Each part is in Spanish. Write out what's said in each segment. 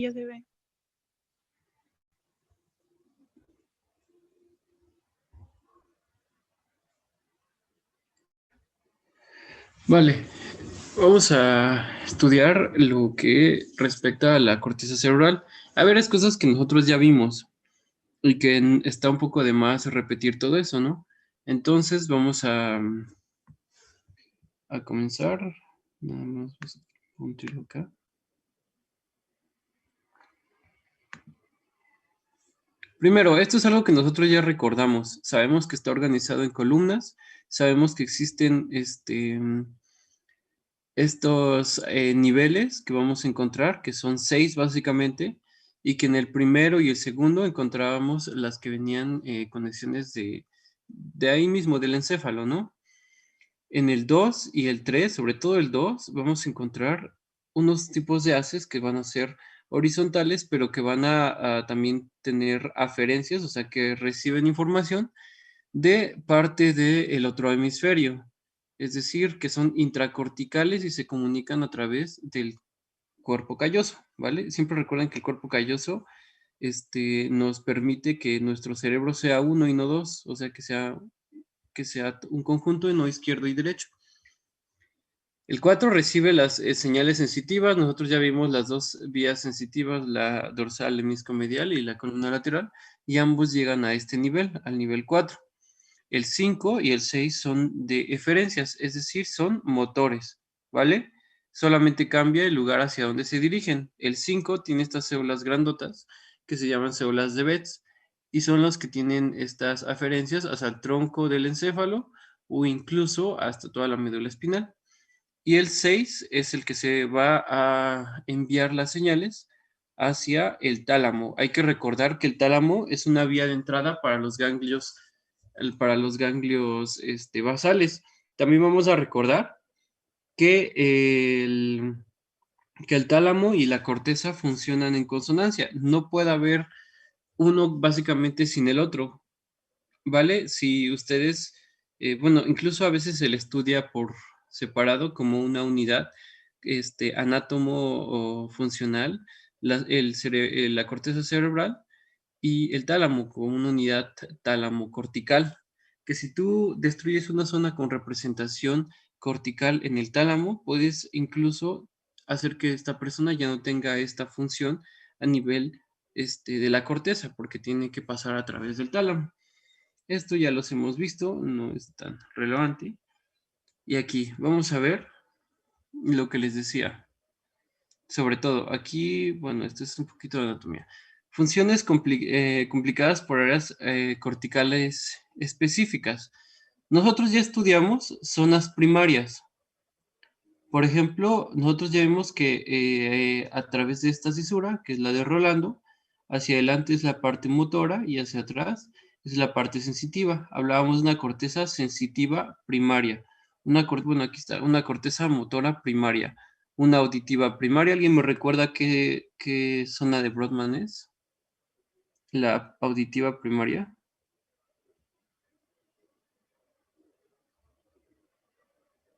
Ya se ve. Vale, vamos a estudiar lo que respecta a la corteza cerebral. Hay varias cosas que nosotros ya vimos y que está un poco de más repetir todo eso, ¿no? Entonces vamos a comenzar. Nada más vamos a puntearlo acá. Primero, esto es algo que nosotros ya recordamos. Sabemos que está organizado en columnas, sabemos que existen estos niveles que vamos a encontrar, que son 6 básicamente, y que en el primero y el segundo encontrábamos las que venían conexiones de ahí mismo, del encéfalo, ¿no? En el 2 y el 3, sobre todo el 2, vamos a encontrar unos tipos de haces que van a ser horizontales, pero que van a también tener aferencias, o sea, que reciben información de parte del otro hemisferio. Es decir, que son intracorticales y se comunican a través del cuerpo calloso, ¿vale? Siempre recuerden que el cuerpo calloso nos permite que nuestro cerebro sea uno y no dos, o sea, que sea un conjunto y no izquierdo y derecho. El 4 recibe las señales sensitivas. Nosotros ya vimos las dos vías sensitivas, la dorsal hemiscomedial y la columna lateral, y ambos llegan a este nivel, al nivel 4. El 5 y el 6 son de eferencias, es decir, son motores, ¿vale? Solamente cambia el lugar hacia donde se dirigen. El 5 tiene estas células grandotas que se llaman células de Betz y son los que tienen estas aferencias hasta el tronco del encéfalo o incluso hasta toda la médula espinal. Y el 6 es el que se va a enviar las señales hacia el tálamo. Hay que recordar que el tálamo es una vía de entrada para los ganglios basales. También vamos a recordar que el tálamo y la corteza funcionan en consonancia. No puede haber uno básicamente sin el otro, ¿vale? Si ustedes, bueno, incluso a veces se le estudia por separado como una unidad, anátomo o funcional, la corteza cerebral y el tálamo como una unidad tálamo-cortical, que si tú destruyes una zona con representación cortical en el tálamo, puedes incluso hacer que esta persona ya no tenga esta función a nivel de la corteza, porque tiene que pasar a través del tálamo. Esto ya los hemos visto, no es tan relevante. Y aquí vamos a ver lo que les decía. Sobre todo, aquí, bueno, esto es un poquito de anatomía. Funciones complicadas por áreas corticales específicas. Nosotros ya estudiamos zonas primarias. Por ejemplo, nosotros ya vimos que a través de esta cisura, que es la de Rolando, hacia adelante es la parte motora y hacia atrás es la parte sensitiva. Hablábamos de una corteza sensitiva primaria. Bueno, aquí está, una corteza motora primaria. Una auditiva primaria. ¿Alguien me recuerda qué zona de Brodmann es? La auditiva primaria.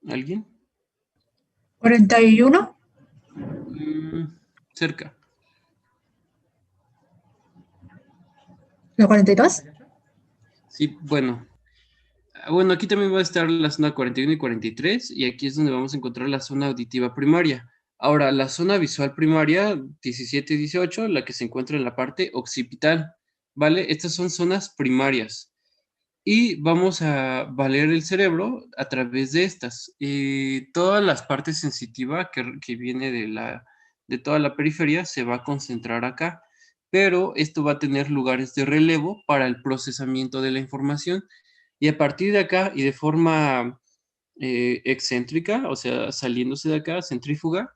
¿Alguien? 41. Cerca. ¿La 42? Sí, bueno. Bueno, aquí también va a estar la zona 41 y 43, y aquí es donde vamos a encontrar la zona auditiva primaria. Ahora, la zona visual primaria, 17 y 18, la que se encuentra en la parte occipital, ¿vale? Estas son zonas primarias. Y vamos a valer el cerebro a través de estas. Toda la parte sensitiva que viene de toda la periferia se va a concentrar acá, pero esto va a tener lugares de relevo para el procesamiento de la información. Y a partir de acá y de forma excéntrica, o sea, saliéndose de acá, centrífuga,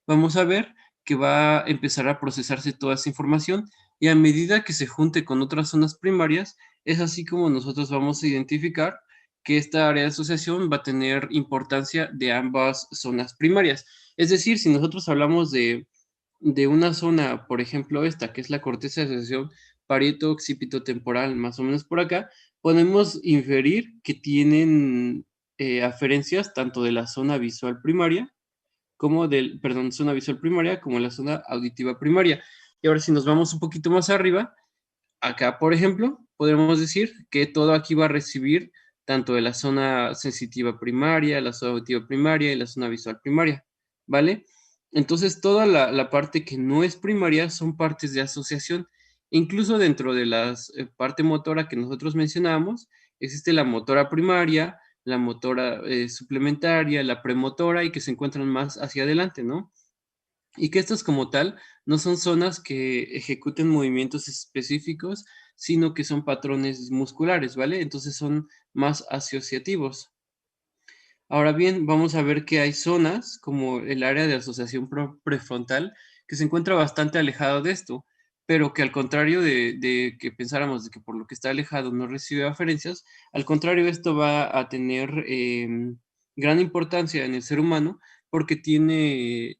vamos a ver que va a empezar a procesarse toda esa información y a medida que se junte con otras zonas primarias, es así como nosotros vamos a identificar que esta área de asociación va a tener importancia de ambas zonas primarias. Es decir, si nosotros hablamos de una zona, por ejemplo esta, que es la corteza de asociación parieto-occipito-temporal, más o menos por acá, podemos inferir que tienen aferencias tanto de la zona visual primaria como zona visual primaria, como la zona auditiva primaria. Y ahora si nos vamos un poquito más arriba, acá, por ejemplo, podemos decir que todo aquí va a recibir tanto de la zona sensitiva primaria, la zona auditiva primaria y la zona visual primaria, ¿vale? Entonces, toda la parte que no es primaria son partes de asociación. Incluso dentro de la parte motora que nosotros mencionábamos, existe la motora primaria, la motora suplementaria, la premotora y que se encuentran más hacia adelante, ¿no? Y que estas como tal no son zonas que ejecuten movimientos específicos, sino que son patrones musculares, ¿vale? Entonces son más asociativos. Ahora bien, vamos a ver que hay zonas como el área de asociación prefrontal que se encuentra bastante alejado de esto, pero que al contrario de que pensáramos de que por lo que está alejado no recibe aferencias, al contrario esto va a tener gran importancia en el ser humano porque tiene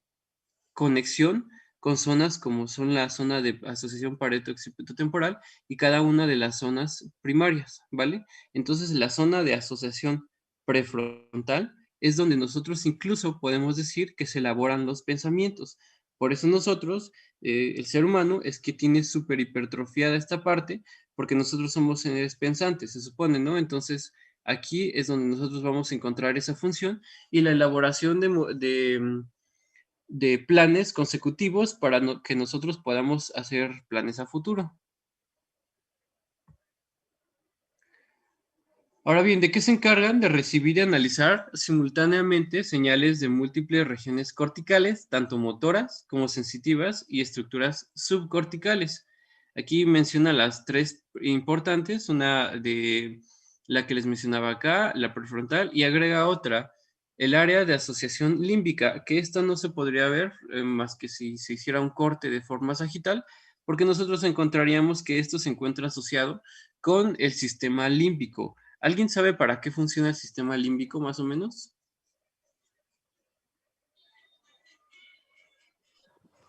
conexión con zonas como son la zona de asociación pareto-occipitotemporal y cada una de las zonas primarias, ¿vale? Entonces, la zona de asociación prefrontal es donde nosotros incluso podemos decir que se elaboran los pensamientos. Por eso nosotros, el ser humano, es que tiene súper hipertrofiada esta parte, porque nosotros somos seres pensantes, se supone, ¿no? Entonces, aquí es donde nosotros vamos a encontrar esa función y la elaboración de planes consecutivos para que nosotros podamos hacer planes a futuro. Ahora bien, ¿de qué se encargan? De recibir y analizar simultáneamente señales de múltiples regiones corticales, tanto motoras como sensitivas y estructuras subcorticales. Aquí menciona las tres importantes, una de la que les mencionaba acá, la prefrontal, y agrega otra, el área de asociación límbica, que esta no se podría ver más que si se hiciera un corte de forma sagital, porque nosotros encontraríamos que esto se encuentra asociado con el sistema límbico. ¿Alguien sabe para qué funciona el sistema límbico más o menos?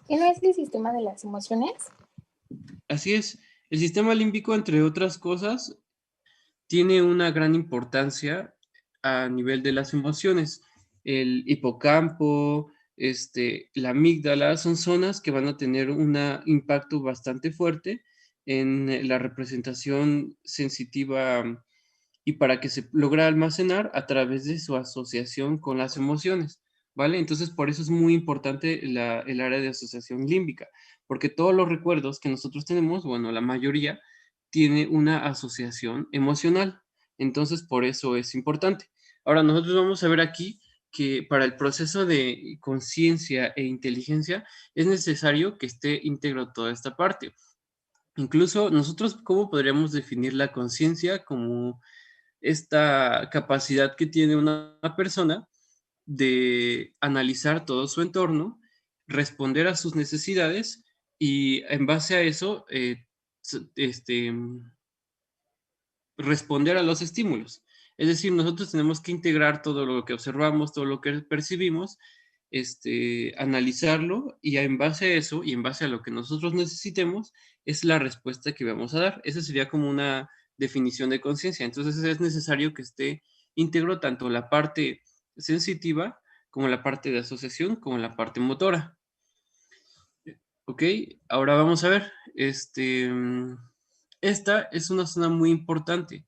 ¿Qué no es el sistema de las emociones? Así es, el sistema límbico, entre otras cosas, tiene una gran importancia a nivel de las emociones. El hipocampo, la amígdala, son zonas que van a tener un impacto bastante fuerte en la representación sensitiva y para que se logra almacenar a través de su asociación con las emociones, ¿vale? Entonces, por eso es muy importante el área de asociación límbica, porque todos los recuerdos que nosotros tenemos, bueno, la mayoría, tiene una asociación emocional. Entonces, por eso es importante. Ahora, nosotros vamos a ver aquí que para el proceso de conciencia e inteligencia es necesario que esté íntegro toda esta parte. Incluso nosotros, ¿cómo podríamos definir la conciencia? Como esta capacidad que tiene una persona de analizar todo su entorno, responder a sus necesidades y en base a eso, responder a los estímulos. Es decir, nosotros tenemos que integrar todo lo que observamos, todo lo que percibimos, analizarlo y en base a eso y en base a lo que nosotros necesitemos es la respuesta que vamos a dar. Esa sería como una definición de conciencia. Entonces es necesario que esté íntegro tanto la parte sensitiva como la parte de asociación como la parte motora. Ok, ahora vamos a ver. Esta es una zona muy importante.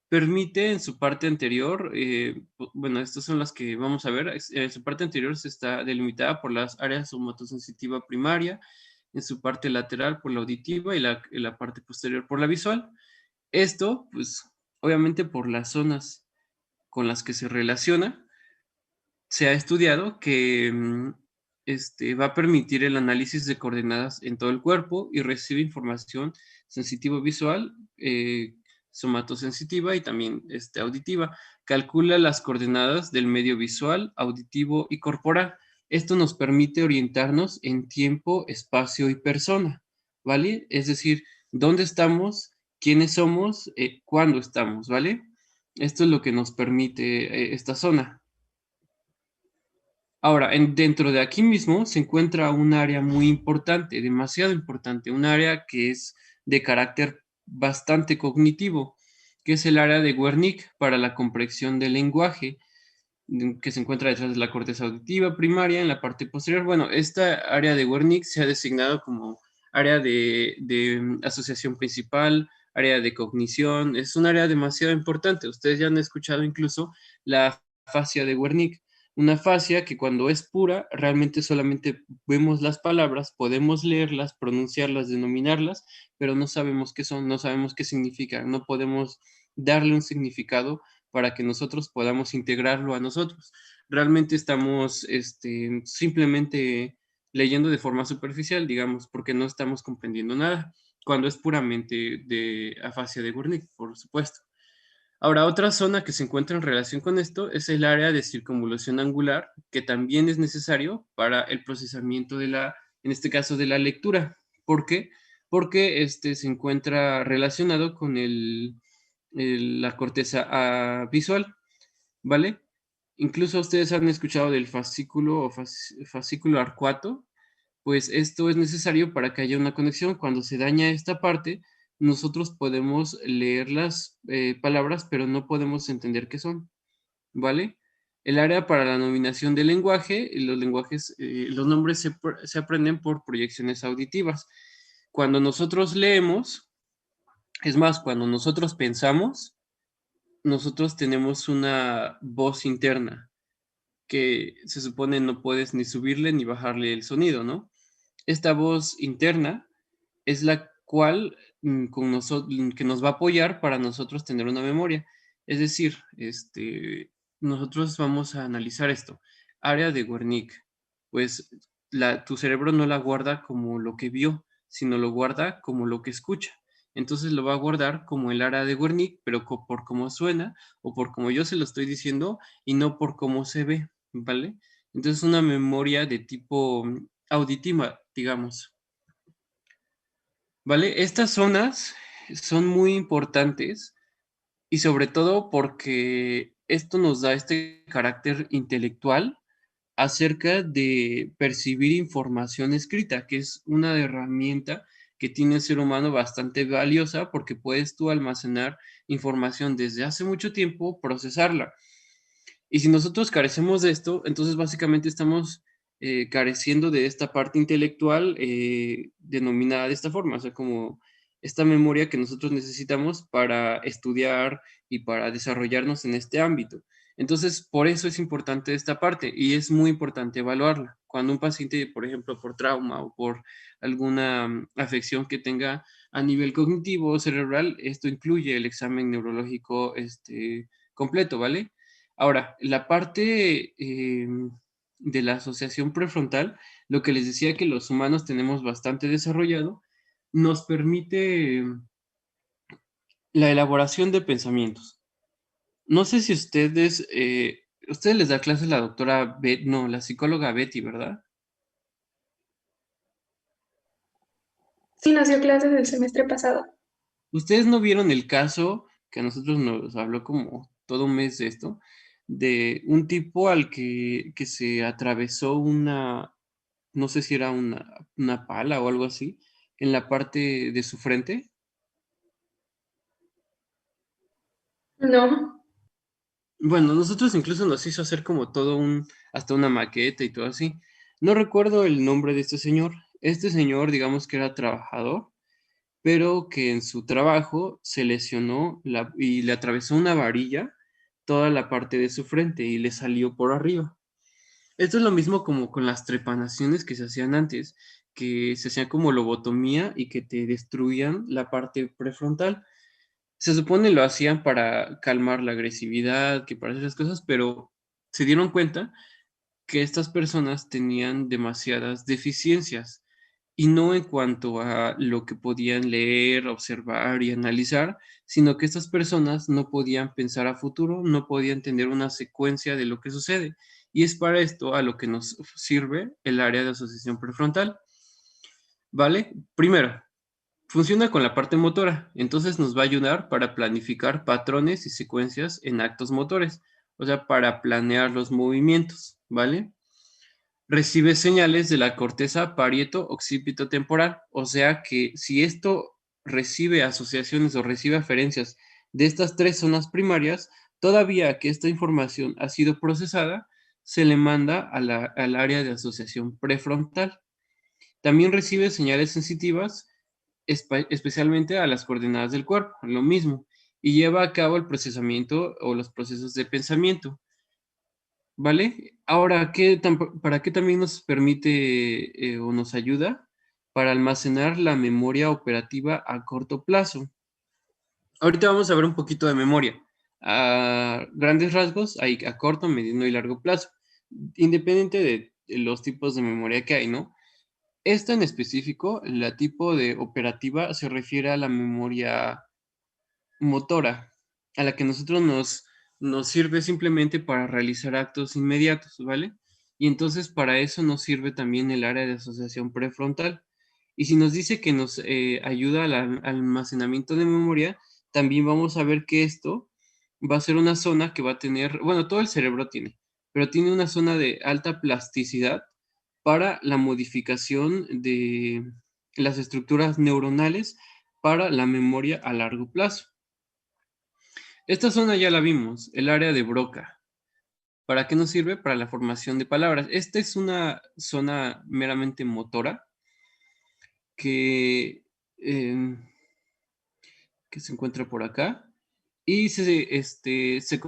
Permite en su parte anterior, bueno, estas son las que vamos a ver, en su parte anterior se está delimitada por las áreas somatosensitiva primaria, en su parte lateral por la auditiva y la parte posterior por la visual. Esto, pues, obviamente por las zonas con las que se relaciona, se ha estudiado que va a permitir el análisis de coordenadas en todo el cuerpo y recibe información sensitivo-visual, somatosensitiva y también auditiva. Calcula las coordenadas del medio visual, auditivo y corporal. Esto nos permite orientarnos en tiempo, espacio y persona, ¿vale? Es decir, dónde estamos, quiénes somos, cuándo estamos, ¿vale? Esto es lo que nos permite esta zona. Ahora, dentro de aquí mismo se encuentra un área muy importante, demasiado importante, un área que es de carácter bastante cognitivo, que es el área de Wernicke para la comprensión del lenguaje. que se encuentra detrás de la corteza auditiva primaria en la parte posterior. Bueno, esta área de Wernicke se ha designado como área de asociación principal, área de cognición. Es un área demasiado importante. Ustedes ya han escuchado incluso la fascia de Wernicke. Una fascia que cuando es pura, realmente solamente vemos las palabras, podemos leerlas, pronunciarlas, denominarlas, pero no sabemos qué son, no sabemos qué significan, no podemos darle un significado para que nosotros podamos integrarlo a nosotros. Realmente estamos simplemente leyendo de forma superficial, digamos, porque no estamos comprendiendo nada, cuando es puramente de afasia de Wernicke, por supuesto. Ahora, otra zona que se encuentra en relación con esto es el área de circunvalación angular, que también es necesario para el procesamiento de en este caso, de la lectura. ¿Por qué? Porque se encuentra relacionado con la corteza visual, ¿vale? Incluso ustedes han escuchado del fascículo o fascículo arcuato, pues esto es necesario para que haya una conexión. Cuando se daña esta parte, nosotros podemos leer las palabras, pero no podemos entender qué son, ¿vale? El área para la nominación del lenguaje, los lenguajes, los nombres se aprenden por proyecciones auditivas. Cuando nosotros leemos, es más, cuando nosotros pensamos, nosotros tenemos una voz interna que se supone no puedes ni subirle ni bajarle el sonido, ¿no? Esta voz interna es la cual que nos va a apoyar para nosotros tener una memoria. Es decir, nosotros vamos a analizar esto. Área de Wernicke. Pues tu cerebro no la guarda como lo que vio, sino lo guarda como lo que escucha. Entonces lo va a guardar como el área de Wernicke, pero por cómo suena o por cómo yo se lo estoy diciendo y no por cómo se ve, ¿vale? Entonces una memoria de tipo auditiva, digamos. ¿Vale? Estas zonas son muy importantes y sobre todo porque esto nos da este carácter intelectual acerca de percibir información escrita, que es una herramienta que tiene el ser humano bastante valiosa porque puedes tú almacenar información desde hace mucho tiempo, procesarla. Y si nosotros carecemos de esto, entonces básicamente estamos careciendo de esta parte intelectual denominada de esta forma, o sea, como esta memoria que nosotros necesitamos para estudiar y para desarrollarnos en este ámbito. Entonces, por eso es importante esta parte y es muy importante evaluarla. Cuando un paciente, por ejemplo, por trauma o por alguna afección que tenga a nivel cognitivo o cerebral, esto incluye el examen neurológico completo, ¿vale? Ahora, la parte de la asociación prefrontal, lo que les decía que los humanos tenemos bastante desarrollado, nos permite la elaboración de pensamientos. No sé si ustedes les da clases la doctora no, la psicóloga Betty, ¿verdad? Sí, nos dio clases el semestre pasado. ¿Ustedes no vieron el caso que a nosotros nos habló como todo un mes de esto? De un tipo al que se atravesó no sé si era una pala o algo así, en la parte de su frente. No, Bueno, nosotros incluso nos hizo hacer como hasta una maqueta y todo así. No recuerdo el nombre de este señor. Este señor, digamos que era trabajador, pero que en su trabajo se lesionó y le atravesó una varilla toda la parte de su frente y le salió por arriba. Esto es lo mismo como con las trepanaciones que se hacían antes, que se hacían como lobotomía y que te destruían la parte prefrontal. Se supone lo hacían para calmar la agresividad, que para esas cosas, pero se dieron cuenta que estas personas tenían demasiadas deficiencias y no en cuanto a lo que podían leer, observar y analizar, sino que estas personas no podían pensar a futuro, no podían tener una secuencia de lo que sucede. Y es para esto a lo que nos sirve el área de asociación prefrontal. ¿Vale? Primero, funciona con la parte motora, entonces nos va a ayudar para planificar patrones y secuencias en actos motores, o sea, para planear los movimientos, ¿vale? Recibe señales de la corteza parieto-occipito temporal, o sea que si esto recibe asociaciones o recibe aferencias de estas tres zonas primarias, Todavía que esta información ha sido procesada, se le manda al área de asociación prefrontal. También recibe señales sensitivas, especialmente a las coordenadas del cuerpo, lo mismo, y lleva a cabo el procesamiento o los procesos de pensamiento. ¿Vale? Ahora, ¿para qué también nos permite o nos ayuda? Para almacenar la memoria operativa a corto plazo. Ahorita vamos a ver un poquito de memoria. A grandes rasgos, hay a corto, mediano y largo plazo, independiente de los tipos de memoria que hay, ¿no? Esta en específico, la tipo de operativa, se refiere a la memoria motora, a la que nosotros nos sirve simplemente para realizar actos inmediatos, ¿vale? Y entonces para eso nos sirve también el área de asociación prefrontal. Y si nos dice que nos ayuda al almacenamiento de memoria, también vamos a ver que esto va a ser una zona que va a tener, bueno, todo el cerebro tiene, pero tiene una zona de alta plasticidad para la modificación de las estructuras neuronales para la memoria a largo plazo. Esta zona ya la vimos, el área de Broca. ¿Para qué nos sirve? Para la formación de palabras. Esta es una zona meramente motora que, eh, que se encuentra por acá y se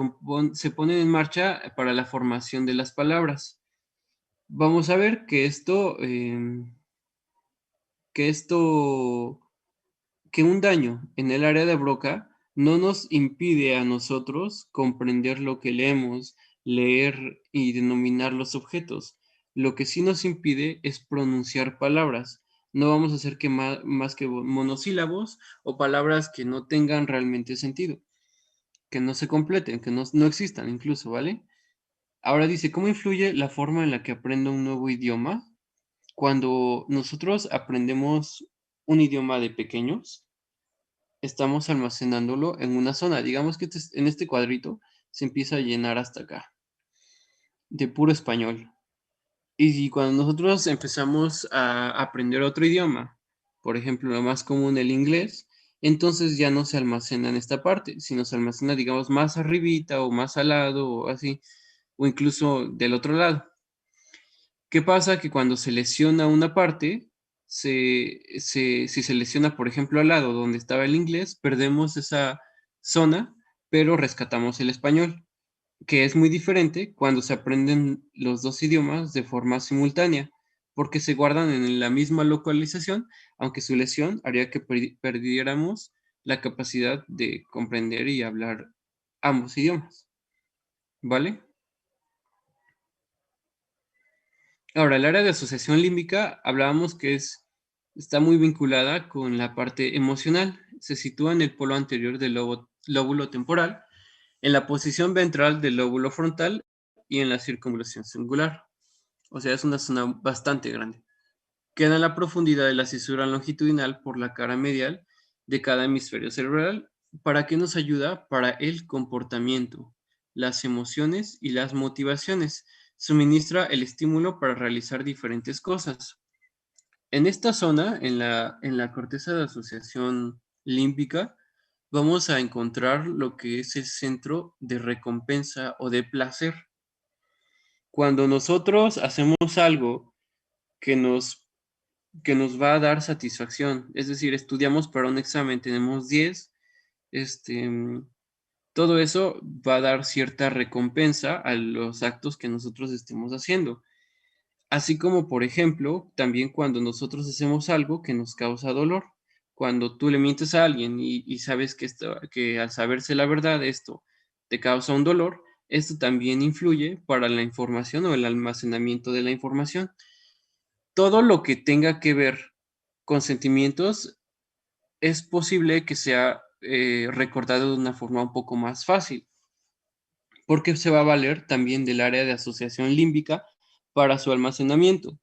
pone en marcha para la formación de las palabras. Vamos a ver que un daño en el área de Broca no nos impide a nosotros comprender lo que leemos, leer y denominar los objetos. Lo que sí nos impide es pronunciar palabras. No vamos a hacer más que monosílabos o palabras que no tengan realmente sentido, que no se completen, que no existan incluso, ¿vale? Ahora dice, ¿cómo influye la forma en la que aprendo un nuevo idioma? Cuando nosotros aprendemos un idioma de pequeños, estamos almacenándolo en una zona. Digamos que en este cuadrito se empieza a llenar hasta acá, de puro español. Y cuando nosotros empezamos a aprender otro idioma, por ejemplo, lo más común, el inglés, entonces ya no se almacena en esta parte, sino se almacena, digamos, más arribita o más al lado o así, o incluso del otro lado. ¿Qué pasa? Que cuando se lesiona una parte, si se lesiona, por ejemplo, al lado donde estaba el inglés, perdemos esa zona, pero rescatamos el español, que es muy diferente cuando se aprenden los dos idiomas de forma simultánea, porque se guardan en la misma localización, aunque su lesión haría que perdiéramos la capacidad de comprender y hablar ambos idiomas, ¿vale? Ahora, el área de asociación límbica, hablábamos que está muy vinculada con la parte emocional. Se sitúa en el polo anterior del lóbulo temporal, en la posición ventral del lóbulo frontal y en la circunvalación singular. O sea, es una zona bastante grande. Queda en la profundidad de la cisura longitudinal por la cara medial de cada hemisferio cerebral. ¿Para qué nos ayuda? Para el comportamiento, las emociones y las motivaciones. Suministra el estímulo para realizar diferentes cosas. En esta zona, en la corteza de asociación límbica, vamos a encontrar lo que es el centro de recompensa o de placer. Cuando nosotros hacemos algo que nos, que nos va a dar satisfacción, es decir, estudiamos para un examen, tenemos 10, este, todo eso va a dar cierta recompensa a los actos que nosotros estemos haciendo. Así como, por ejemplo, también cuando nosotros hacemos algo que nos causa dolor. Cuando tú le mientes a alguien y sabes que al saberse la verdad esto te causa un dolor, esto también influye para la información o el almacenamiento de la información. Todo lo que tenga que ver con sentimientos es posible que sea recordado de una forma un poco más fácil, porque se va a valer también del área de asociación límbica para su almacenamiento.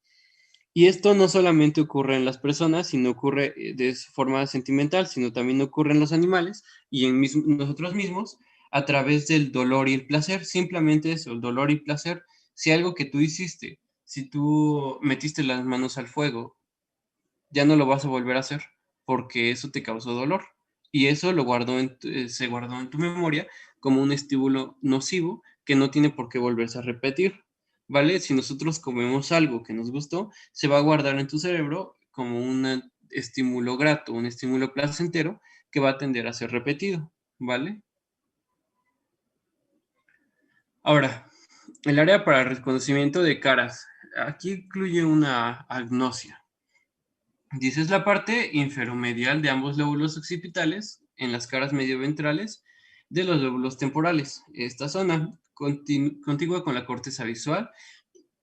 Y esto no solamente ocurre en las personas, sino ocurre de forma sentimental, sino también ocurre en los animales y en nosotros mismos a través del dolor y el placer. Simplemente eso, el dolor y placer. Si algo que tú hiciste, si tú metiste las manos al fuego, ya no lo vas a volver a hacer porque eso te causó dolor. y eso se guardó en tu memoria como un estímulo nocivo que no tiene por qué volverse a repetir, ¿vale? Si nosotros comemos algo que nos gustó, se va a guardar en tu cerebro como un estímulo grato, un estímulo placentero que va a tender a ser repetido, ¿vale? Ahora, el área para el reconocimiento de caras. Aquí incluye una agnosia. Dice, es la parte inferomedial de ambos lóbulos occipitales en las caras medioventrales de los lóbulos temporales. Esta zona, contigua con la corteza visual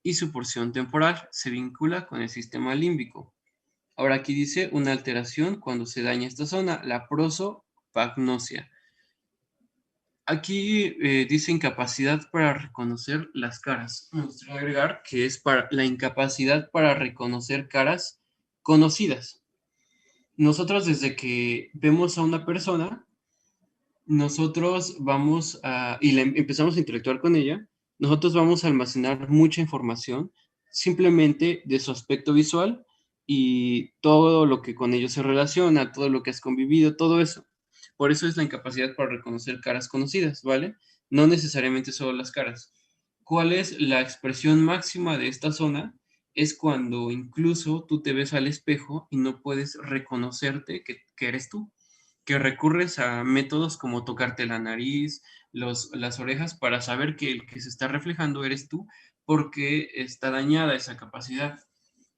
y su porción temporal, se vincula con el sistema límbico. Ahora aquí dice una alteración cuando se daña esta zona, la prosopagnosia. Aquí dice incapacidad para reconocer las caras. Me gustaría agregar que es para la incapacidad para reconocer caras conocidas. Nosotros desde que vemos a una persona, nosotros vamos empezamos a interactuar con ella, nosotros vamos a almacenar mucha información simplemente de su aspecto visual y todo lo que con ellos se relaciona, todo lo que has convivido, todo eso. Por eso es la incapacidad para reconocer caras conocidas, ¿vale? No necesariamente solo las caras. ¿Cuál es la expresión máxima de esta zona? Es cuando incluso tú te ves al espejo y no puedes reconocerte que eres tú, que recurres a métodos como tocarte la nariz, las orejas para saber que el que se está reflejando eres tú porque está dañada esa capacidad.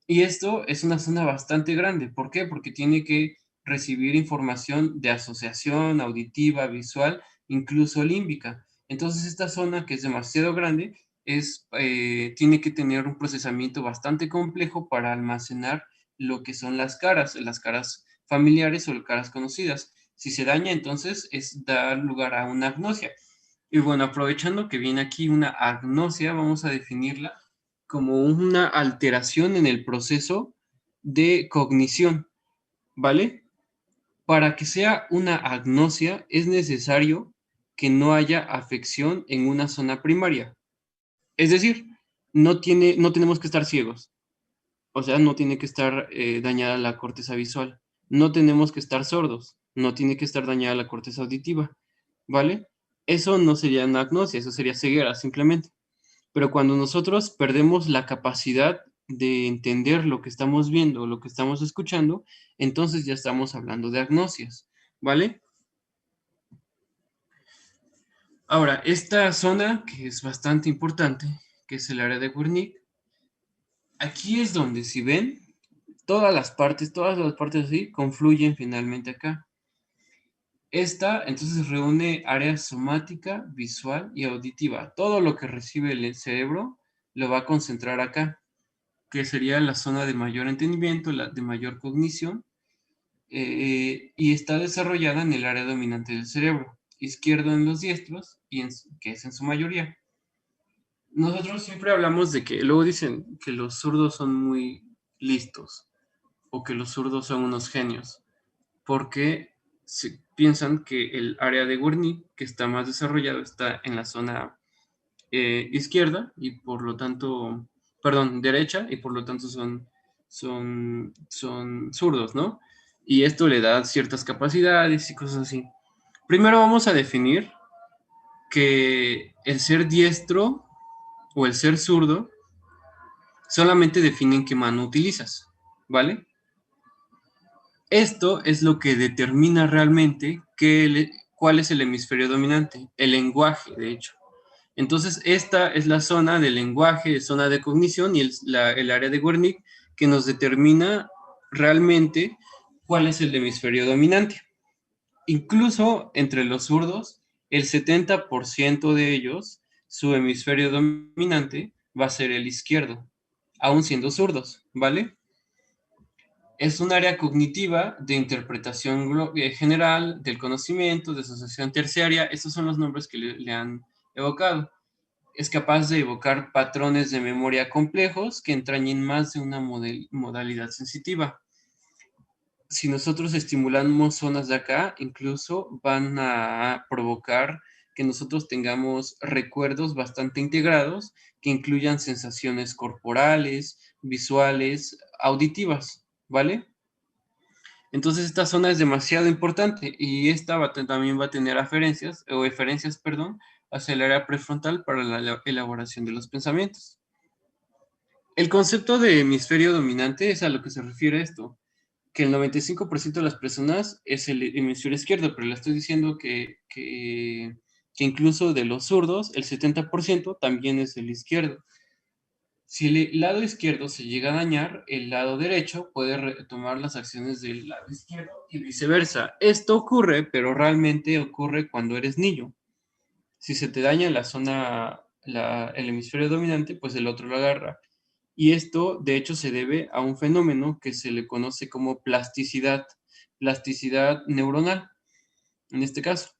Y esto es una zona bastante grande. ¿Por qué? Porque tiene que recibir información de asociación auditiva, visual, incluso límbica. Entonces esta zona que es demasiado grande tiene que tener un procesamiento bastante complejo para almacenar lo que son las caras familiares o las caras conocidas. Si se daña, entonces es dar lugar a una agnosia. Y bueno, aprovechando que viene aquí una agnosia, vamos a definirla como una alteración en el proceso de cognición, ¿vale? Para que sea una agnosia es necesario que no haya afección en una zona primaria. Es decir, no tenemos que estar ciegos, o sea, no tiene que estar dañada la corteza visual. No tenemos que estar sordos, no tiene que estar dañada la corteza auditiva, ¿vale? Eso no sería una agnosia, eso sería ceguera simplemente. Pero cuando nosotros perdemos la capacidad de entender lo que estamos viendo, lo que estamos escuchando, entonces ya estamos hablando de agnosias, ¿vale? Ahora, esta zona que es bastante importante, que es el área de Wernicke, aquí es donde, si ven, todas las partes así confluyen finalmente acá. Esta entonces reúne área somática, visual y auditiva. Todo lo que recibe el cerebro lo va a concentrar acá, que sería la zona de mayor entendimiento, la de mayor cognición, y está desarrollada en el área dominante del cerebro, izquierdo en los diestros, que es en su mayoría. Nosotros siempre hablamos de que, luego dicen que los zurdos son muy listos, o que los zurdos son unos genios, porque piensan que el área de Wernicke, que está más desarrollado, está en la zona izquierda y por lo tanto, perdón, derecha y por lo tanto son zurdos, ¿no? Y esto le da ciertas capacidades y cosas así. Primero vamos a definir que el ser diestro o el ser zurdo solamente definen qué mano utilizas, ¿vale? Esto es lo que determina realmente cuál es el hemisferio dominante, el lenguaje, de hecho. Entonces, esta es la zona del lenguaje, zona de cognición y el área de Wernicke que nos determina realmente cuál es el hemisferio dominante. Incluso entre los zurdos, el 70% de ellos, su hemisferio dominante va a ser el izquierdo, aún siendo zurdos, ¿vale? Es un área cognitiva de interpretación general, del conocimiento, de asociación terciaria. Estos son los nombres que le han evocado. Es capaz de evocar patrones de memoria complejos que entrañen más de una modalidad sensitiva. Si nosotros estimulamos zonas de acá, incluso van a provocar que nosotros tengamos recuerdos bastante integrados que incluyan sensaciones corporales, visuales, auditivas, ¿vale? Entonces esta zona es demasiado importante y esta también va a tener eferencias, perdón, hacia el área prefrontal para la elaboración de los pensamientos. El concepto de hemisferio dominante es a lo que se refiere esto, que el 95% de las personas es el hemisferio izquierdo, pero le estoy diciendo que incluso de los zurdos, el 70% también es el izquierdo. Si el lado izquierdo se llega a dañar, el lado derecho puede retomar las acciones del lado izquierdo y viceversa. Esto ocurre, pero realmente ocurre cuando eres niño. Si se te daña la zona, el hemisferio dominante, pues el otro lo agarra. Y esto, de hecho, se debe a un fenómeno que se le conoce como plasticidad neuronal, en este caso.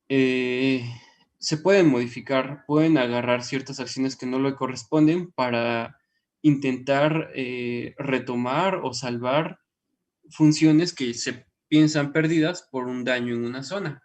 Se pueden modificar, pueden agarrar ciertas acciones que no le corresponden para intentar retomar o salvar funciones que se piensan perdidas por un daño en una zona.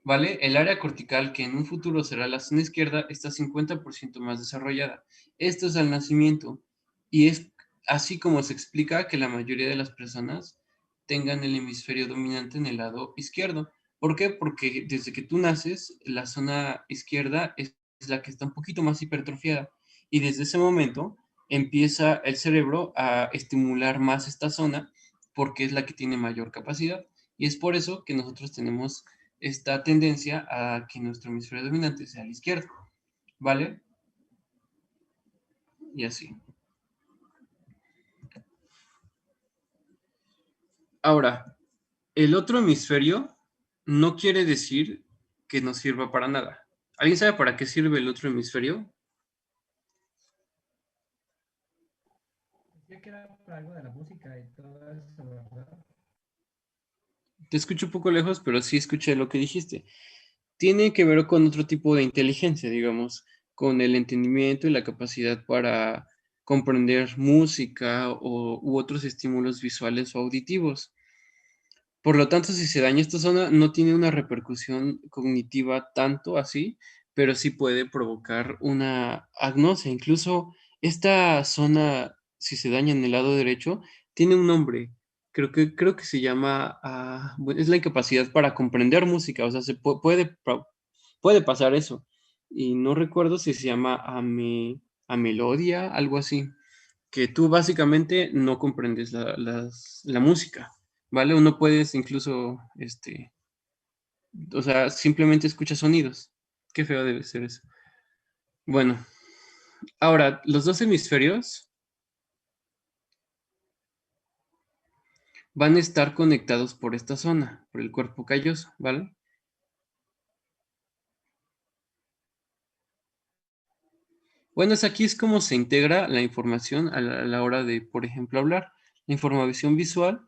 ¿Vale? El área cortical, que en un futuro será la zona izquierda, está 50% más desarrollada. Esto es al nacimiento y es así como se explica que la mayoría de las personas tengan el hemisferio dominante en el lado izquierdo. ¿Por qué? Porque desde que tú naces, la zona izquierda es la que está un poquito más hipertrofiada y desde ese momento empieza el cerebro a estimular más esta zona porque es la que tiene mayor capacidad y es por eso que nosotros tenemos esta tendencia a que nuestro hemisferio dominante sea el izquierdo, ¿vale? Y así. Ahora, el otro hemisferio no quiere decir que no sirva para nada. ¿Alguien sabe para qué sirve el otro hemisferio? Yo que era para algo de la música y todo eso, ¿verdad? Te escucho un poco lejos, pero sí escuché lo que dijiste. Tiene que ver con otro tipo de inteligencia, digamos, con el entendimiento y la capacidad para comprender música u otros estímulos visuales o auditivos. Por lo tanto, si se daña esta zona, no tiene una repercusión cognitiva tanto así, pero sí puede provocar una agnosia. Incluso esta zona, si se daña en el lado derecho, tiene un nombre. Creo que se llama, bueno, es la incapacidad para comprender música. O sea, puede pasar eso. Y no recuerdo si se llama amelodia, algo así, que tú básicamente no comprendes la música. ¿Vale? O no puedes incluso, o sea, simplemente escuchas sonidos. Qué feo debe ser eso. Bueno, ahora, los dos hemisferios van a estar conectados por esta zona, por el cuerpo calloso, ¿vale? Bueno, aquí es como se integra la información a la hora de, por ejemplo, hablar. La información visual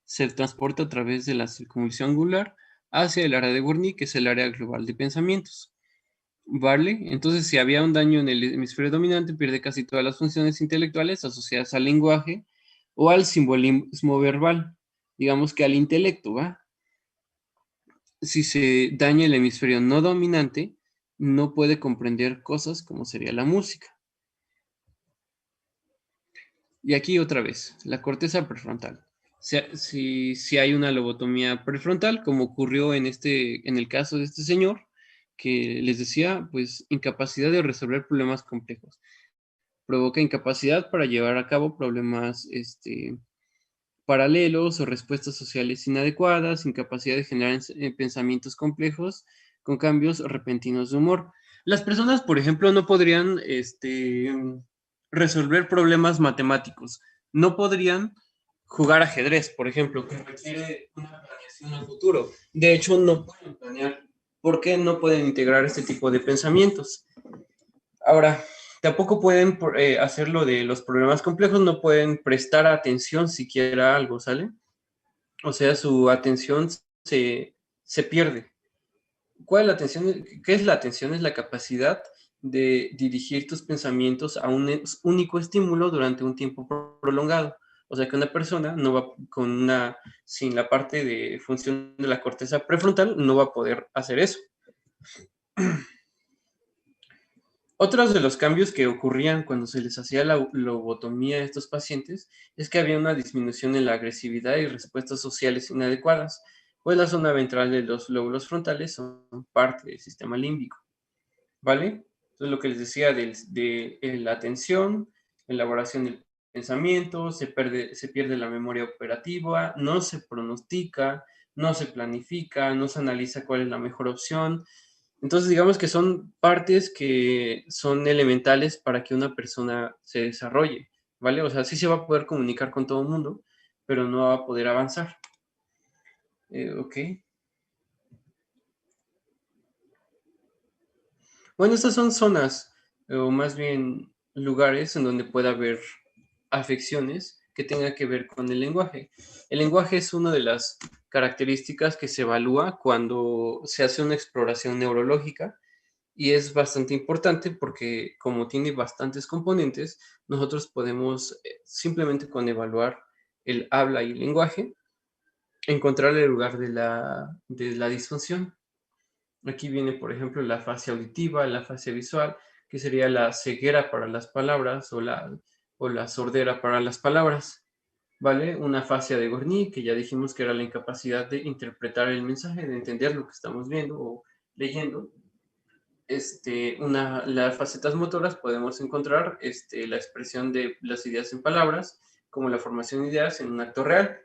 se transporta a través de la circunvalación angular hacia el área de Wernicke, que es el área global de pensamientos. ¿Vale? Entonces, si había un daño en el hemisferio dominante, pierde casi todas las funciones intelectuales asociadas al lenguaje o al simbolismo verbal, digamos que al intelecto, ¿va? Si se daña el hemisferio no dominante, no puede comprender cosas como sería la música. Y aquí otra vez, la corteza prefrontal. Si hay una lobotomía prefrontal, como ocurrió en el caso de este señor, que les decía, pues incapacidad de resolver problemas complejos. Provoca incapacidad para llevar a cabo problemas paralelos o respuestas sociales inadecuadas, incapacidad de generar pensamientos complejos con cambios repentinos de humor. Las personas, por ejemplo, no podrían resolver problemas matemáticos, no podrían jugar ajedrez, por ejemplo, que requiere una planeación al futuro. De hecho, no pueden planear. ¿Por qué no pueden integrar este tipo de pensamientos? Ahora, tampoco pueden hacerlo de los problemas complejos, no pueden prestar atención siquiera a algo, ¿sale? O sea, su atención se pierde. ¿Cuál es la atención? ¿Qué es la atención? Es la capacidad de dirigir tus pensamientos a un único estímulo durante un tiempo prolongado. O sea, que una persona no va sin la parte de función de la corteza prefrontal, no va a poder hacer eso. Otros de los cambios que ocurrían cuando se les hacía la lobotomía a estos pacientes es que había una disminución en la agresividad y respuestas sociales inadecuadas, pues la zona ventral de los lóbulos frontales son parte del sistema límbico, ¿vale? Entonces lo que les decía de la atención, elaboración del pensamiento, se pierde la memoria operativa, no se pronostica, no se planifica, no se analiza cuál es la mejor opción. Entonces, digamos que son partes que son elementales para que una persona se desarrolle, ¿vale? O sea, sí se va a poder comunicar con todo el mundo, pero no va a poder avanzar. Ok. Bueno, estas son zonas, o más bien lugares en donde puede haber afecciones que tengan que ver con el lenguaje. El lenguaje es una de las características que se evalúa cuando se hace una exploración neurológica. Y es bastante importante porque como tiene bastantes componentes, nosotros podemos simplemente con evaluar el habla y el lenguaje, encontrar el lugar de la disfunción. Aquí viene, por ejemplo, la fase auditiva, la fase visual, que sería la ceguera para las palabras o la sordera para las palabras, ¿vale? Una fascia de Gorny, que ya dijimos que era la incapacidad de interpretar el mensaje, de entender lo que estamos viendo o leyendo. Las facetas motoras podemos encontrar la expresión de las ideas en palabras, como la formación de ideas en un acto real.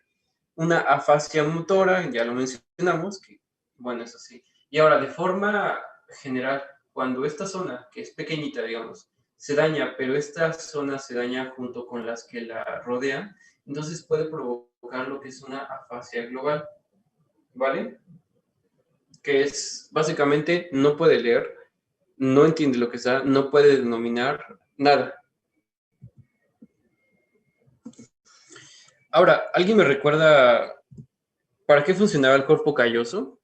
Una afasia motora, ya lo mencionamos, que bueno, es así. Y ahora, de forma general, cuando esta zona, que es pequeñita, digamos, se daña, pero esta zona se daña junto con las que la rodean, entonces puede provocar lo que es una afasia global, ¿vale? Que es básicamente no puede leer, no entiende lo que está, no puede denominar nada. Ahora, ¿alguien me recuerda para qué funcionaba el cuerpo calloso?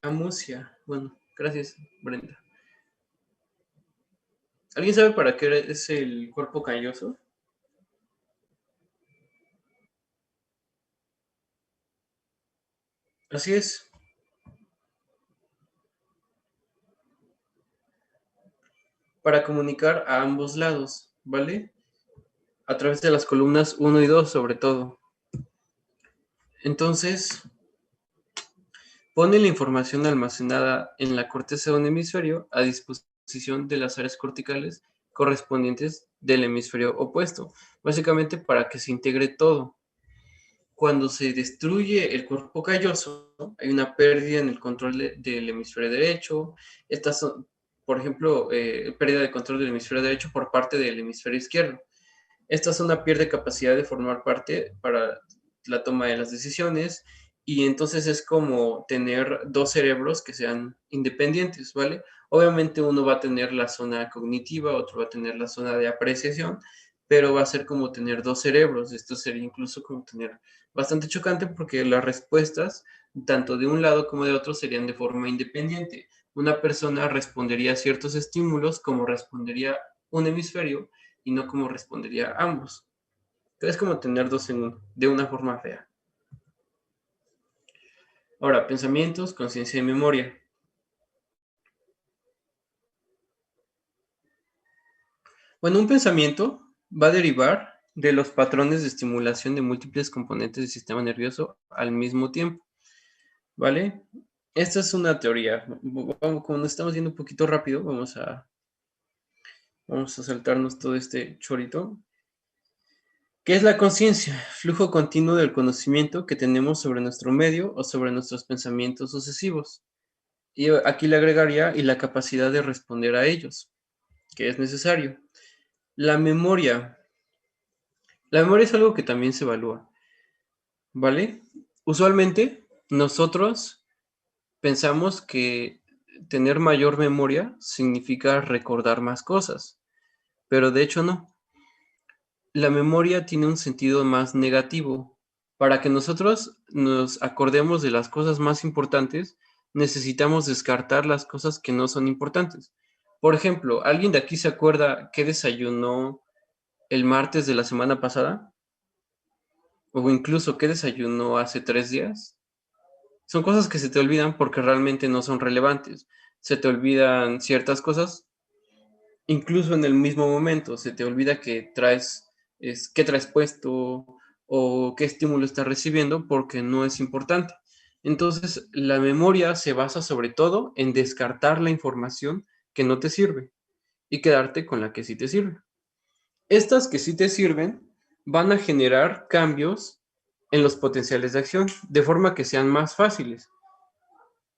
Amusia. Bueno, gracias, Brenda. ¿Alguien sabe para qué es el cuerpo calloso? Así es. Para comunicar a ambos lados, ¿vale? A través de las columnas 1 y 2 sobre todo. Entonces, pone la información almacenada en la corteza de un hemisferio a disposición de las áreas corticales correspondientes del hemisferio opuesto, básicamente para que se integre todo. Cuando se destruye el cuerpo calloso, hay una pérdida en el control del hemisferio derecho. Estas son, por ejemplo, pérdida de control del hemisferio derecho por parte del hemisferio izquierdo. Esta zona pierde capacidad de formar parte para la toma de las decisiones y entonces es como tener dos cerebros que sean independientes, ¿vale? Obviamente uno va a tener la zona cognitiva, otro va a tener la zona de apreciación, pero va a ser como tener dos cerebros. Esto sería incluso como tener bastante chocante porque las respuestas, tanto de un lado como de otro, serían de forma independiente. Una persona respondería a ciertos estímulos como respondería un hemisferio y no como respondería a ambos. Entonces es como tener dos en uno, de una forma fea. Ahora, pensamientos, conciencia y memoria. Bueno, un pensamiento va a derivar de los patrones de estimulación de múltiples componentes del sistema nervioso al mismo tiempo, ¿vale? Esta es una teoría. Como nos estamos yendo un poquito rápido, vamos a saltarnos todo este chorito. ¿Qué es la conciencia? Flujo continuo del conocimiento que tenemos sobre nuestro medio o sobre nuestros pensamientos sucesivos. Y aquí le agregaría y la capacidad de responder a ellos, que es necesario. La memoria. La memoria es algo que también se evalúa, ¿vale? Usualmente nosotros pensamos que tener mayor memoria significa recordar más cosas, pero de hecho no. La memoria tiene un sentido más negativo. Para que nosotros nos acordemos de las cosas más importantes, necesitamos descartar las cosas que no son importantes. Por ejemplo, ¿alguien de aquí se acuerda qué desayunó el martes de la semana pasada? O incluso, ¿qué desayunó hace 3 días? Son cosas que se te olvidan porque realmente no son relevantes. Se te olvidan ciertas cosas, incluso en el mismo momento. Se te olvida que qué traes puesto o qué estímulo estás recibiendo porque no es importante. Entonces, la memoria se basa sobre todo en descartar la información que no te sirve y quedarte con la que sí te sirve. Estas que sí te sirven van a generar cambios en los potenciales de acción, de forma que sean más fáciles.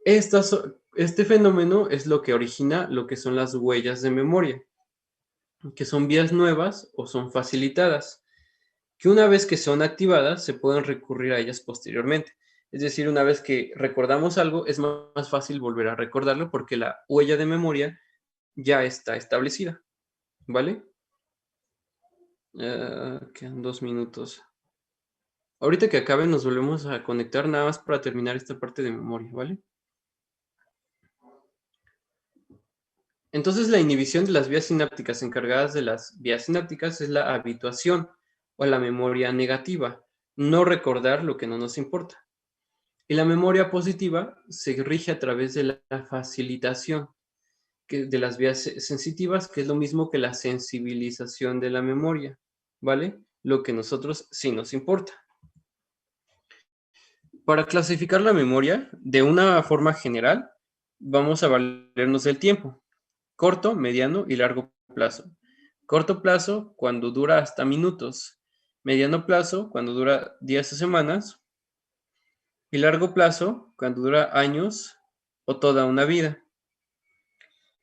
Este fenómeno es lo que origina lo que son las huellas de memoria, que son vías nuevas o son facilitadas, que una vez que son activadas se pueden recurrir a ellas posteriormente. Es decir, una vez que recordamos algo, es más fácil volver a recordarlo porque la huella de memoria ya está establecida, ¿vale? Quedan 2 minutos. Ahorita que acabe nos volvemos a conectar nada más para terminar esta parte de memoria, ¿vale? Entonces la inhibición de las vías sinápticas encargadas de las vías sinápticas es la habituación o la memoria negativa, no recordar lo que no nos importa. Y la memoria positiva se rige a través de la facilitación de las vías sensitivas, que es lo mismo que la sensibilización de la memoria, ¿vale? Lo que a nosotros sí nos importa. Para clasificar la memoria de una forma general, vamos a valernos del tiempo, corto, mediano y largo plazo. Corto plazo, cuando dura hasta minutos. Mediano plazo, cuando dura días o semanas. Y largo plazo, cuando dura años o toda una vida.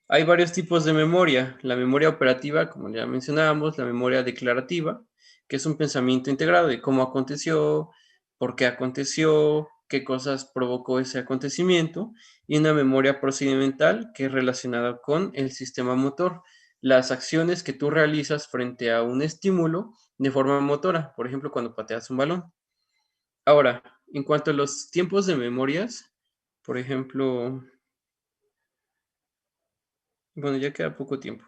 Hay varios tipos de memoria. La memoria operativa, como ya mencionábamos, la memoria declarativa, que es un pensamiento integrado de cómo aconteció, por qué aconteció, qué cosas provocó ese acontecimiento, y una memoria procedimental, que es relacionada con el sistema motor, las acciones que tú realizas frente a un estímulo de forma motora, por ejemplo, cuando pateas un balón. Ahora, en cuanto a los tiempos de memorias, por ejemplo, bueno, ya queda poco tiempo.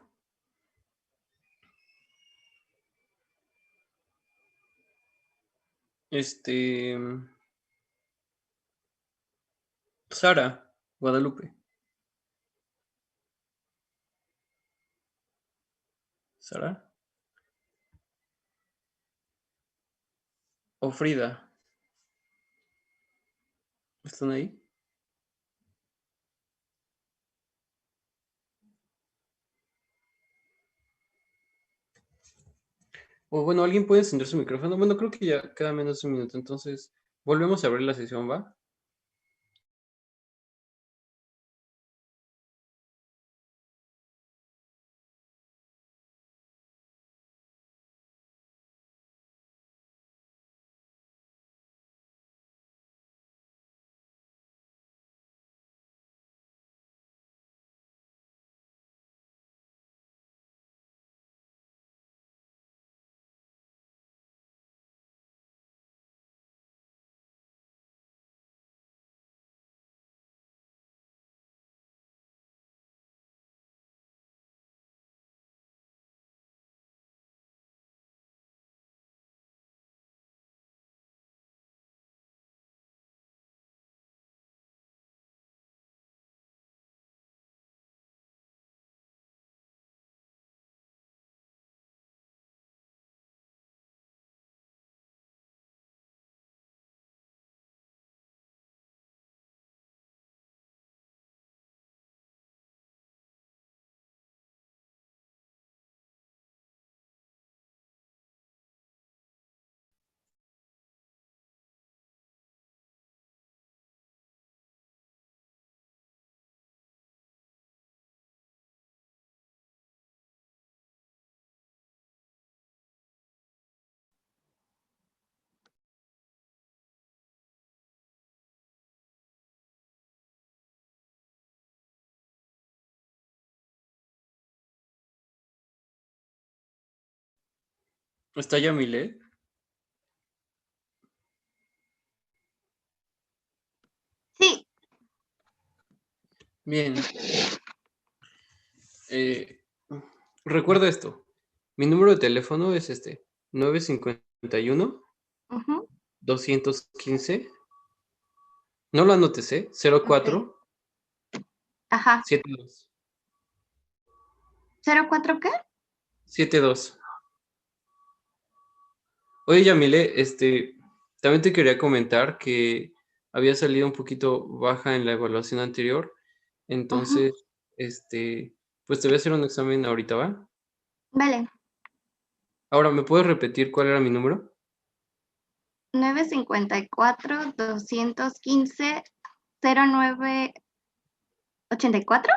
Sara, Guadalupe. Sara o Frida, ¿están ahí? O bueno, ¿alguien puede encender su micrófono? Bueno, creo que ya queda menos de un minuto, entonces volvemos a abrir la sesión, ¿va? ¿Está Yamile? Sí, Bien. Recuerda esto. Mi número de teléfono es 951. ujú, 215. No lo anotes, ¿eh? 04 Ajá. 72. ¿04 qué? 72. Oye, Yamile, también te quería comentar que había salido un poquito baja en la evaluación anterior. Entonces, pues te voy a hacer un examen ahorita, ¿va? Vale. Ahora, ¿me puedes repetir cuál era mi número? 954 215 0984.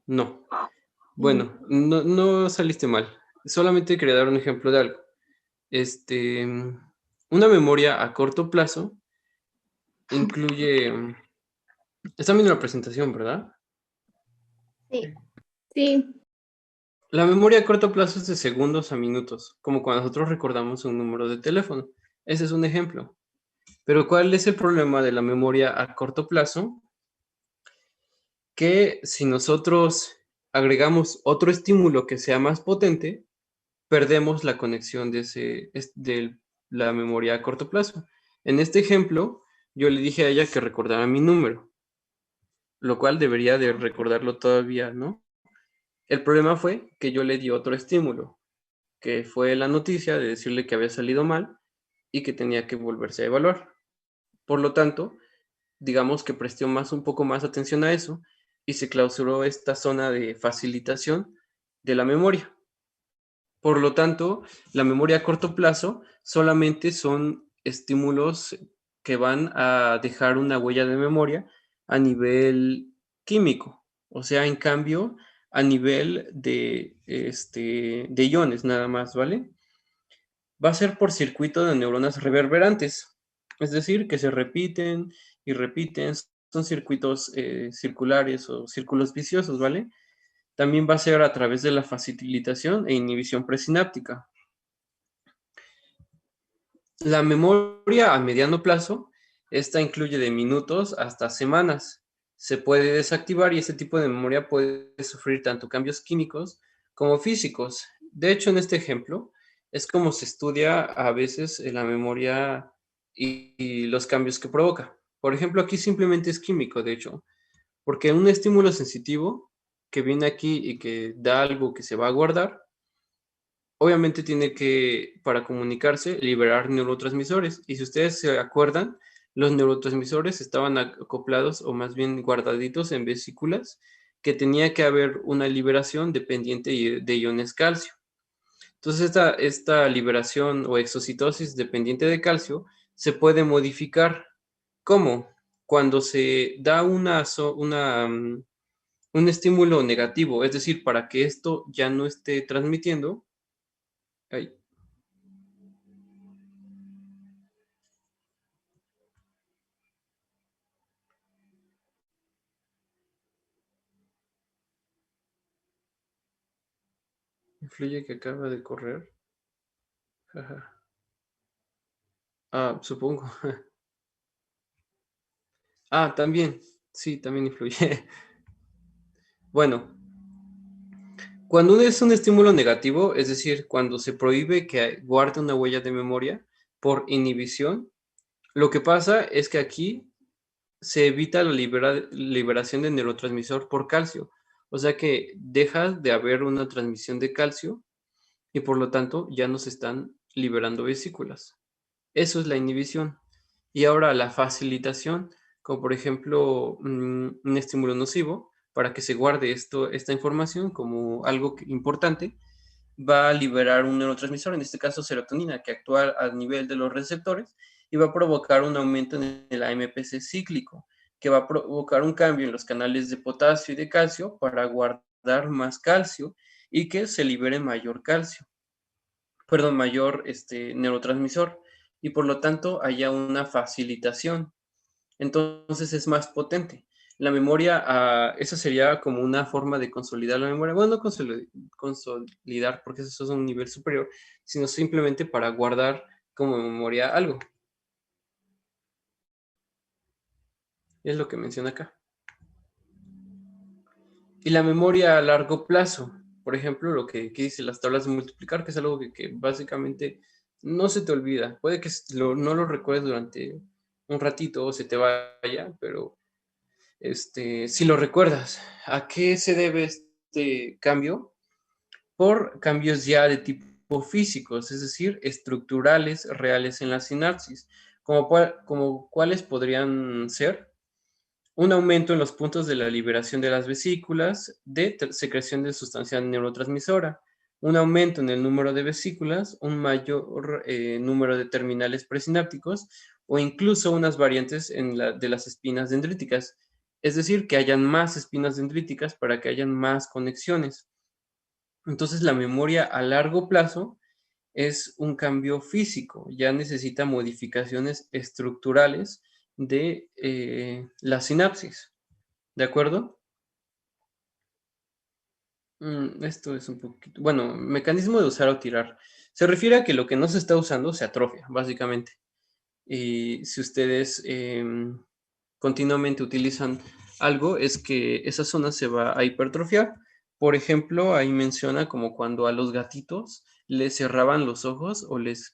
No. Bueno, no saliste mal. Solamente quería dar un ejemplo de algo. Una memoria a corto plazo incluye... Están viendo la presentación, ¿verdad? Sí. Sí, La memoria a corto plazo es de segundos a minutos, como cuando nosotros recordamos un número de teléfono. Ese es un ejemplo. Pero ¿cuál es el problema de la memoria a corto plazo? Que si nosotros agregamos otro estímulo que sea más potente, perdemos la conexión de la memoria a corto plazo. En este ejemplo, yo le dije a ella que recordara mi número, lo cual debería de recordarlo todavía, ¿no? El problema fue que yo le di otro estímulo, que fue la noticia de decirle que había salido mal y que tenía que volverse a evaluar. Por lo tanto, digamos que prestó un poco más atención a eso y se clausuró esta zona de facilitación de la memoria. Por lo tanto, la memoria a corto plazo solamente son estímulos que van a dejar una huella de memoria a nivel químico, o sea, en cambio, a nivel de iones nada más, ¿vale? Va a ser por circuito de neuronas reverberantes, es decir, que se repiten y repiten, son circuitos circulares o círculos viciosos, ¿vale? También va a ser a través de la facilitación e inhibición presináptica. La memoria a mediano plazo, esta incluye de minutos hasta semanas. Se puede desactivar y este tipo de memoria puede sufrir tanto cambios químicos como físicos. De hecho, en este ejemplo, es como se estudia a veces la memoria y los cambios que provoca. Por ejemplo, aquí simplemente es químico, de hecho, porque un estímulo sensitivo que viene aquí y que da algo que se va a guardar, obviamente tiene que, para comunicarse, liberar neurotransmisores. Y si ustedes se acuerdan, los neurotransmisores estaban acoplados o más bien guardaditos en vesículas que tenía que haber una liberación dependiente de iones calcio. Entonces esta liberación o exocitosis dependiente de calcio se puede modificar. ¿Cómo? Cuando se da un estímulo negativo, es decir, para que esto ya no esté transmitiendo. Ay, influye que acaba de correr. Jaja. Ah, supongo. Ah, también. Sí, también influye. Bueno, cuando es un estímulo negativo, es decir, cuando se prohíbe que guarde una huella de memoria por inhibición, lo que pasa es que aquí se evita la liberación de neurotransmisor por calcio. O sea que deja de haber una transmisión de calcio y por lo tanto ya no se están liberando vesículas. Eso es la inhibición. Y ahora la facilitación, como por ejemplo un estímulo nocivo, para que se guarde esta información como algo importante, va a liberar un neurotransmisor, en este caso serotonina, que actúa a nivel de los receptores y va a provocar un aumento en el AMPC cíclico, que va a provocar un cambio en los canales de potasio y de calcio para guardar más calcio y que se libere mayor calcio, perdón, mayor neurotransmisor y por lo tanto haya una facilitación. Entonces es más potente. La memoria, esa sería como una forma de consolidar la memoria. Bueno, no consolidar porque eso es un nivel superior, sino simplemente para guardar como memoria algo. Es lo que menciona acá. Y la memoria a largo plazo, por ejemplo, lo que dice las tablas de multiplicar, que es algo que básicamente no se te olvida. Puede que no lo recuerdes durante un ratito o se te vaya, pero si lo recuerdas. ¿A qué se debe este cambio? Por cambios ya de tipo físicos, es decir, estructurales reales en la sinapsis, como cuáles podrían ser un aumento en los puntos de la liberación de las vesículas, de secreción de sustancia neurotransmisora, un aumento en el número de vesículas, un mayor número de terminales presinápticos o incluso unas variantes de las espinas dendríticas, es decir, que hayan más espinas dendríticas para que hayan más conexiones. Entonces, la memoria a largo plazo es un cambio físico, ya necesita modificaciones estructurales de la sinapsis, ¿de acuerdo? Esto es un poquito, bueno, mecanismo de usar o tirar. Se refiere a que lo que no se está usando se atrofia, básicamente. Y si ustedes continuamente utilizan algo, es que esa zona se va a hipertrofiar. Por ejemplo, ahí menciona como cuando a los gatitos les cerraban los ojos o les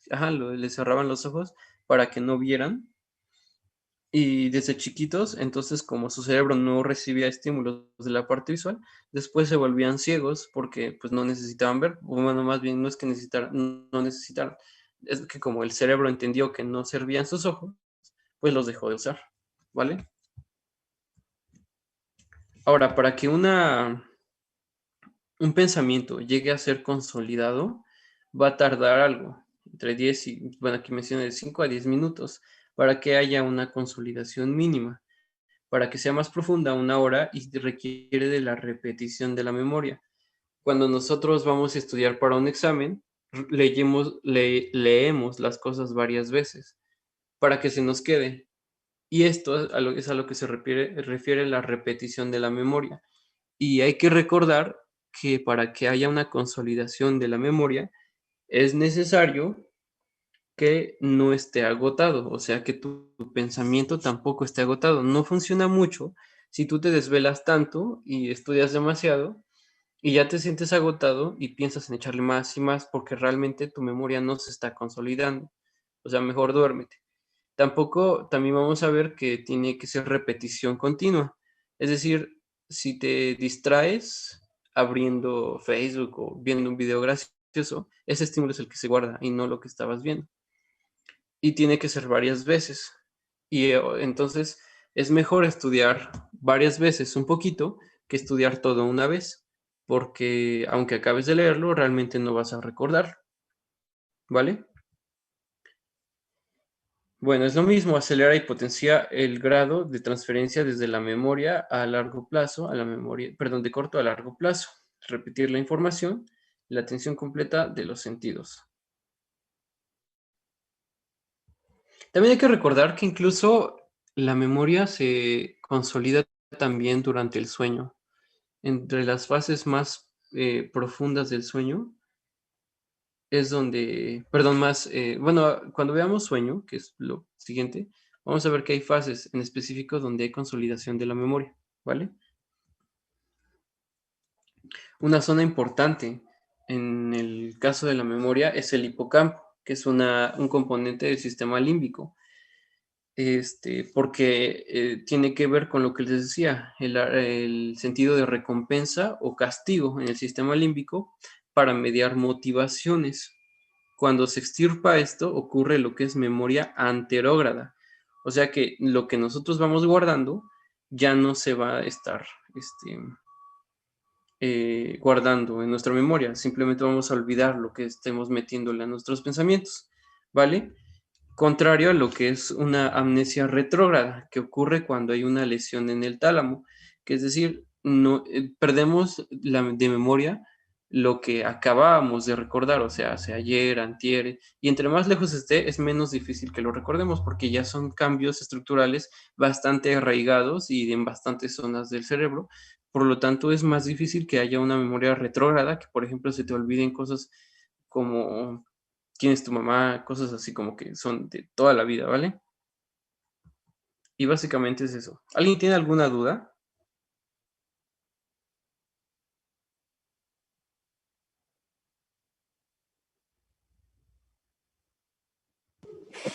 cerraban los ojos para que no vieran. Y desde chiquitos, entonces como su cerebro no recibía estímulos de la parte visual, después se volvían ciegos porque pues no necesitaban ver, o bueno, más bien no es que no necesitaran, es que como el cerebro entendió que no servían sus ojos, pues los dejó de usar, ¿vale? Ahora, para que un pensamiento llegue a ser consolidado, va a tardar algo, entre 10 y, bueno, aquí menciona de 5 a 10 minutos, para que haya una consolidación mínima. Para que sea más profunda, 1 hora y requiere de la repetición de la memoria. Cuando nosotros vamos a estudiar para un examen, leemos las cosas varias veces para que se nos quede. Y esto es a lo que se refiere la repetición de la memoria. Y hay que recordar que para que haya una consolidación de la memoria, es necesario que no esté agotado, o sea, que tu pensamiento tampoco esté agotado. No funciona mucho si tú te desvelas tanto y estudias demasiado y ya te sientes agotado y piensas en echarle más y más porque realmente tu memoria no se está consolidando. O sea, mejor duérmete. Tampoco, también vamos a ver que tiene que ser repetición continua. Es decir, si te distraes abriendo Facebook o viendo un video gracioso, ese estímulo es el que se guarda y no lo que estabas viendo. Y tiene que ser varias veces. Y entonces es mejor estudiar varias veces un poquito que estudiar todo una vez, porque aunque acabes de leerlo, realmente no vas a recordar, ¿vale? Bueno, es lo mismo, acelera y potencia el grado de transferencia desde la memoria a largo plazo a la memoria, perdón, de corto a largo plazo. Repetir la información, la atención completa de los sentidos. También hay que recordar que incluso la memoria se consolida también durante el sueño. Entre las fases más profundas del sueño es donde, perdón, bueno, cuando veamos sueño, que es lo siguiente, vamos a ver que hay fases en específico donde hay consolidación de la memoria, ¿vale? Una zona importante en el caso de la memoria es el hipocampo, que es un componente del sistema límbico. Porque tiene que ver con lo que les decía, el sentido de recompensa o castigo en el sistema límbico para mediar motivaciones. Cuando se extirpa esto, ocurre lo que es memoria anterógrada. O sea que lo que nosotros vamos guardando ya no se va a estar guardando en nuestra memoria. Simplemente vamos a olvidar lo que estemos metiéndole a nuestros pensamientos, ¿vale? Contrario a lo que es una amnesia retrógrada, que ocurre cuando hay una lesión en el tálamo, que es decir, no, perdemos de memoria lo que acabábamos de recordar, o sea, hace ayer, antier, y entre más lejos esté, es menos difícil que lo recordemos, porque ya son cambios estructurales bastante arraigados y en bastantes zonas del cerebro, por lo tanto es más difícil que haya una memoria retrógrada, que por ejemplo se te olviden cosas como quién es tu mamá, cosas así como que son de toda la vida, ¿vale? Y básicamente es eso. ¿Alguien tiene alguna duda?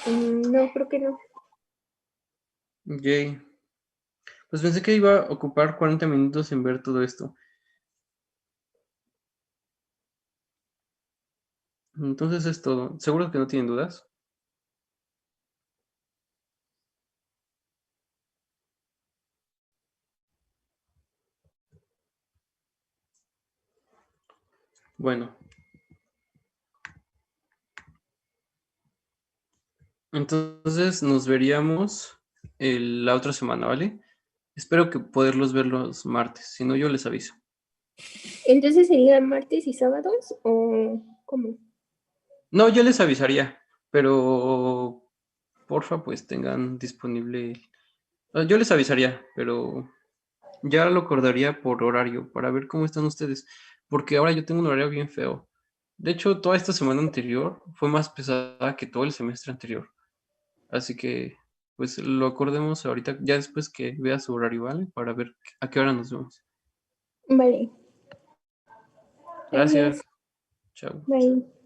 No, creo que no. Yay. Pues pensé que iba a ocupar 40 minutos en ver todo esto. Entonces es todo. ¿Seguro que no tienen dudas? Bueno. Entonces nos veríamos la otra semana, ¿vale? Espero que poderlos ver los martes, si no yo les aviso. Entonces serían martes y sábados o cómo? No, yo les avisaría, pero porfa pues tengan disponible. Yo les avisaría, pero ya lo acordaría por horario para ver cómo están ustedes, porque ahora yo tengo un horario bien feo. De hecho, toda esta semana anterior fue más pesada que todo el semestre anterior. Así que, pues lo acordemos ahorita, ya después que vea su horario, ¿vale? Para ver a qué hora nos vemos. Vale. Gracias. Gracias. Chao. Bye.